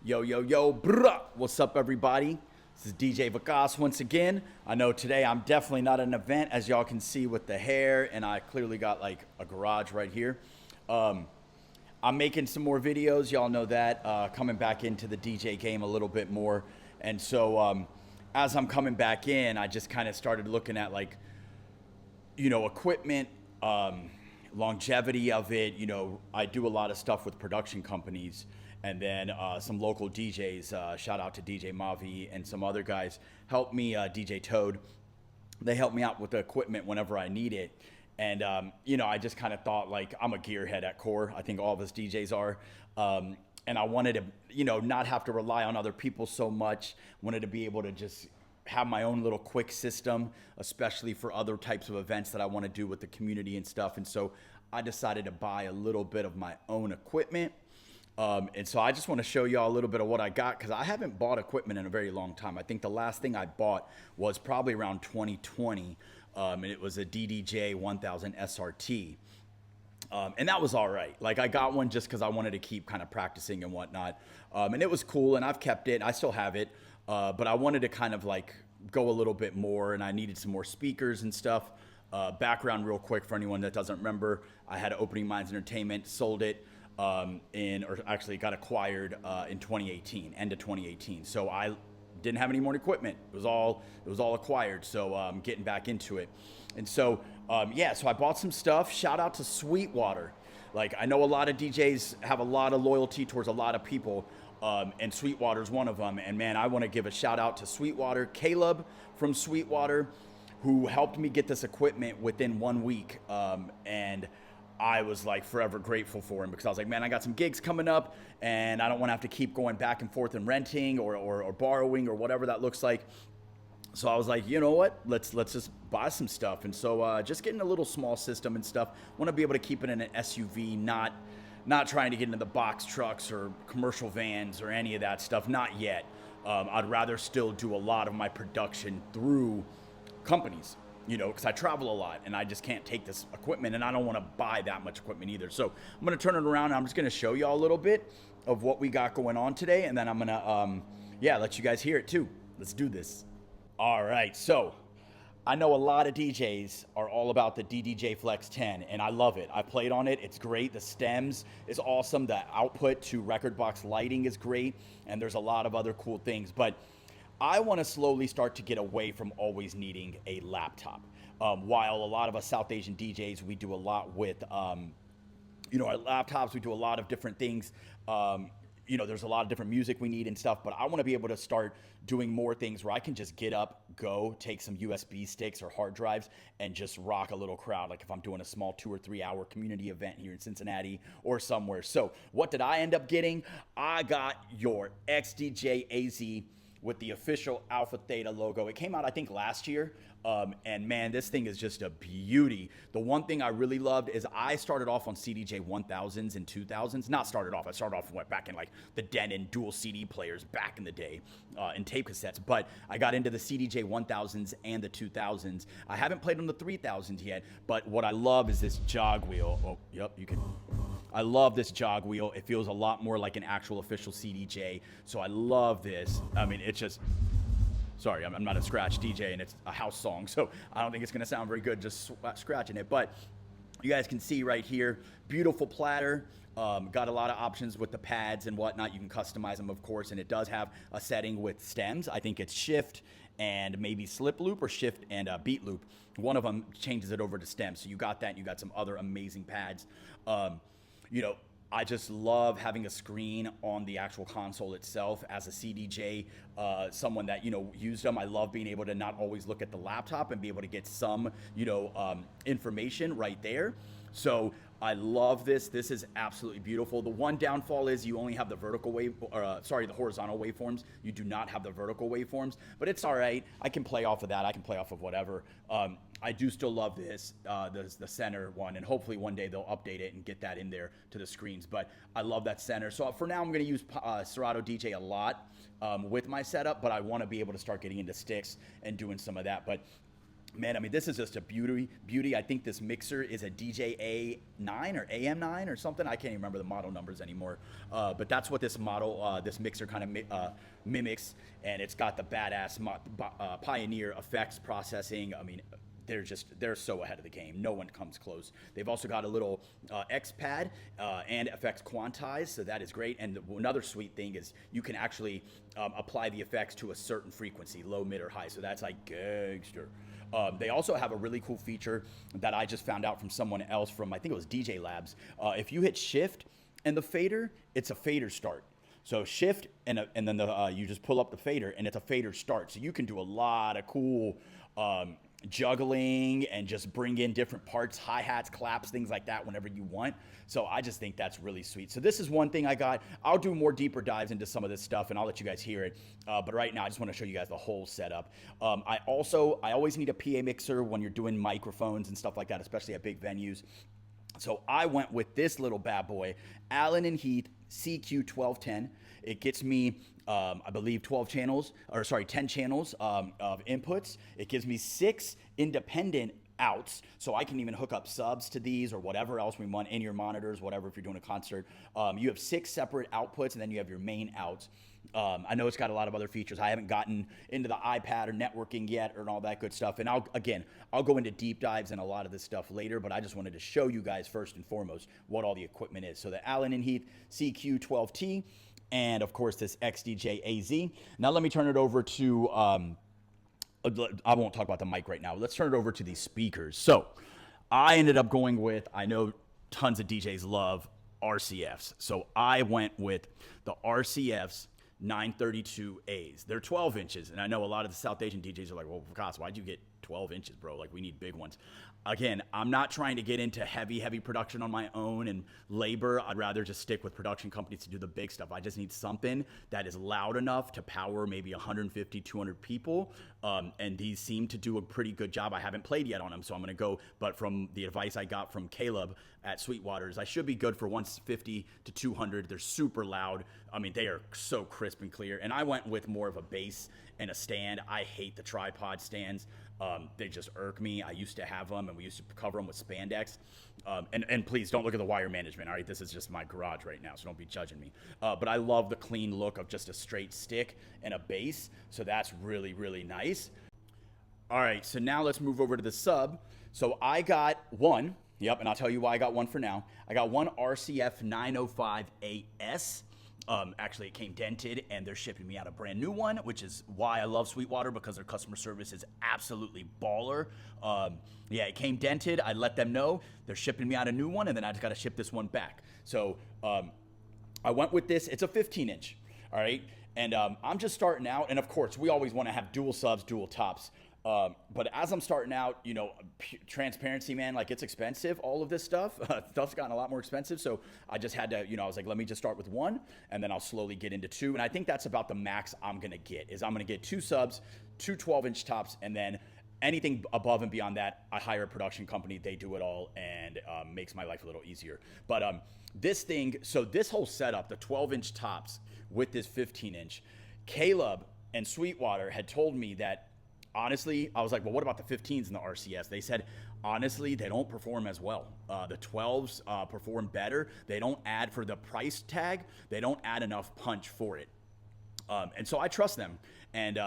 Yo, yo, yo, bruh. What's up, everybody? This is DJ Vikas once again. I know today I'm definitely not at an event, as y'all can see with the hair, and I clearly got like a garage right here. I'm making some more videos, y'all know that, coming back into the DJ game a little bit more. And so as I'm coming back in, I just kind of started looking at like, equipment, longevity of it. I do a lot of stuff with production companies. And then some local DJs, shout out to DJ Mavi and some other guys, help me, DJ Toad. They help me out with the equipment whenever I need it. And, I just kind of thought, like, I'm a gearhead at core. I think all of us DJs are. And I wanted to, not have to rely on other people so much. Wanted to be able to just have my own little quick system, especially for other types of events that I want to do with the community and stuff. And so I decided to buy a little bit of my own equipment. And so I just want to show y'all a little bit of what I got, because I haven't bought equipment in a very long time. I think the last thing I bought was probably around 2020, and it was a XDJ-1000 SRT. And that was all right. Like, I got one just because I wanted to keep kind of practicing and whatnot. And it was cool, and I've kept it. I still have it. But I wanted to kind of like go a little bit more, and I needed some more speakers and stuff. Background real quick for anyone that doesn't remember, I had Opening Minds Entertainment, sold it. Got acquired in 2018, end of 2018. So I didn't have any more equipment. It was all acquired. So I'm getting back into it. And so so I bought some stuff. Shout out to Sweetwater. Like, I know a lot of DJs have a lot of loyalty towards a lot of people, and Sweetwater's one of them. And man, I want to give a shout out to Sweetwater, Caleb from Sweetwater, who helped me get this equipment within 1 week. And I was like forever grateful for him, because I was like, man, I got some gigs coming up and I don't want to have to keep going back and forth and renting or borrowing or whatever that looks like. So I was like, you know what, let's just buy some stuff. And so just getting a little small system and stuff. Want to be able to keep it in an SUV, not trying to get into the box trucks or commercial vans or any of that stuff. Not yet. I'd rather still do a lot of my production through companies, because I travel a lot and I just can't take this equipment, and I don't want to buy that much equipment either. So I'm going to turn it around, and I'm just going to show y'all a little bit of what we got going on today, and then I'm going to, let you guys hear it too. Let's do this. All right. So I know a lot of DJs are all about the DDJ Flex 10, and I love it. I played on it. It's great. The stems is awesome. The output to record box lighting is great, and there's a lot of other cool things. But I want to slowly start to get away from always needing a laptop. While a lot of us South Asian DJs, we do a lot with, our laptops. We do a lot of different things. There's a lot of different music we need and stuff, but I want to be able to start doing more things where I can just get up, go, take some USB sticks or hard drives, and just rock a little crowd. Like if I'm doing a small 2 or 3 hour community event here in Cincinnati or somewhere. So what did I end up getting? I got your XDJ-AZ with the official Alpha Theta logo. It came out, I think, last year. And man, this thing is just a beauty. The one thing I really loved is I started off on CDJ 1000s and 2000s. I started off back in like the Denon dual CD players back in the day, and tape cassettes. But I got into the CDJ 1000s and the 2000s. I haven't played on the 3000s yet, but what I love is this jog wheel. Oh, yep, you can. I love this jog wheel. It feels a lot more like an actual official CDJ. So I love this. I mean, it's just, sorry, I'm not a scratch DJ, and it's a house song, so I don't think it's gonna sound very good just scratching it. But you guys can see right here, beautiful platter. Got a lot of options with the pads and whatnot. You can customize them, of course, and it does have a setting with stems. I think it's shift and maybe slip loop, or shift and beat loop. One of them changes it over to stems. So you got that, and you got some other amazing pads. I just love having a screen on the actual console itself as a CDJ, someone that, used them. I love being able to not always look at the laptop and be able to get some, information right there. So I love this. This is absolutely beautiful. The one downfall is you only have the the horizontal waveforms. You do not have the vertical waveforms, but it's all right. I can play off of that. I can play off of whatever. I do still love this, the center one, and hopefully one day they'll update it and get that in there to the screens. But I love that center. So for now, I'm going to use Serato DJ a lot with my setup, but I want to be able to start getting into sticks and doing some of that. But Man, I mean, this is just a beauty. I think this mixer is a DJ-A9 or AM9 or something. I can't even remember the model numbers anymore. But that's what this model, this mixer kind of mimics. And it's got the badass Pioneer effects processing. I mean, they're so ahead of the game. No one comes close. They've also got a little X pad and effects quantized, so that is great. And another sweet thing is you can actually apply the effects to a certain frequency, low, mid, or high. So that's like gangster. They also have a really cool feature that I just found out from someone else from, I think it was DJ Labs. If you hit shift and the fader, it's a fader start. So shift and then you just pull up the fader and it's a fader start. So you can do a lot of cool juggling and just bring in different parts, hi-hats, claps, things like that whenever you want. So I just think that's really sweet. So this is one thing I got. I'll do more deeper dives into some of this stuff and I'll let you guys hear it. But right now I just want to show you guys the whole setup. I always need a PA mixer when you're doing microphones and stuff like that, especially at big venues. So I went with this little bad boy, Allen & Heath CQ1210. It gets me, I believe, 10 channels of inputs. It gives me 6 independent outs, so I can even hook up subs to these or whatever else we want in your monitors, whatever, if you're doing a concert. You have 6 separate outputs, and then you have your main outs. I know it's got a lot of other features. I haven't gotten into the iPad or networking yet or all that good stuff. And I'll go into deep dives and a lot of this stuff later, but I just wanted to show you guys first and foremost what all the equipment is. So the Allen & Heath CQ12T, and of course this XDJ-AZ. Now let me turn it over to, I won't talk about the mic right now. Let's turn it over to these speakers. So I ended up going with, I know tons of DJs love RCFs. So I went with the RCFs 932As. They're 12 inches. And I know a lot of the South Asian DJs are like, well, Vikas, why'd you get 12 inches, bro? Like, we need big ones. Again, I'm not trying to get into heavy production on my own and labor. I'd rather just stick with production companies to do the big stuff. I just need something that is loud enough to power maybe 150, 200 people. And these seem to do a pretty good job. I haven't played yet on them, so I'm going to go. But from the advice I got from Caleb at Sweetwater's, I should be good for 150 to 200. They're super loud. I mean, they are so crisp and clear. And I went with more of a bass and a stand. I hate the tripod stands. They just irk me. I used to have them, and we used to cover them with spandex. And please don't look at the wire management, all right? This is just my garage right now, so don't be judging me. But I love the clean look of just a straight stick and a bass, so that's really, really nice. All right, so now let's move over to the sub. So I got one, and I'll tell you why I got one for now. I got one RCF 905AS. Actually, it came dented, and they're shipping me out a brand new one, which is why I love Sweetwater, because their customer service is absolutely baller. Yeah, it came dented. I let them know. They're shipping me out a new one, and then I just got to ship this one back. So I went with this. It's a 15-inch, all right? And I'm just starting out, and of course, we always want to have dual subs, dual tops. But as I'm starting out, you know, transparency, man, like, it's expensive, all of this stuff. Stuff's gotten a lot more expensive. So I just had to, you know, I was like, let me just start with one, and then I'll slowly get into two. And I think that's about the max I'm going to get, is I'm going to get 2 subs, 2 12-inch tops, and then anything above and beyond that, I hire a production company. They do it all, and makes my life a little easier. But this thing, so this whole setup, the 12-inch tops with this 15-inch, Caleb and Sweetwater had told me that, honestly, I was like, well, what about the 15s and the RCS? They said, honestly, they don't perform as well. The 12s perform better. They don't add, for the price tag, they don't add enough punch for it. And so I trust them. And,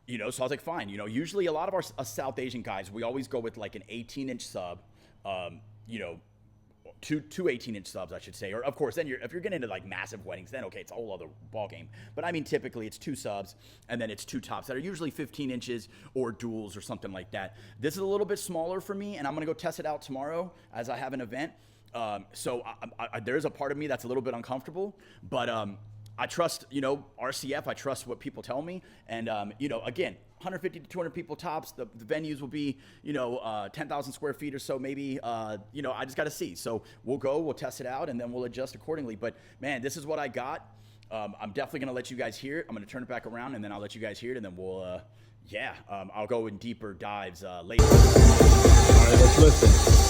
you know, so I was like, fine. You know, usually a lot of our South Asian guys, we always go with like an 18-inch sub, you know, two 18-inch subs, I should say. Or, of course, then if you're getting into like massive weddings, then okay, it's a whole other ball game. But I mean, typically it's 2 subs, and then it's 2 tops that are usually 15 inches or duals or something like that. This is a little bit smaller for me, and I'm gonna go test it out tomorrow as I have an event. So there's a part of me that's a little bit uncomfortable, but I trust, you know, RCF. I trust what people tell me, and you know, again, 150 to 200 people tops. The venues will be, you know, 10,000 square feet or so, maybe. You know, I just got to see. So we'll test it out, and then we'll adjust accordingly. But man, this is what I got. I'm definitely gonna let you guys hear it. I'm gonna turn it back around, and then I'll let you guys hear it, and then we'll, I'll go in deeper dives later. All right, let's listen.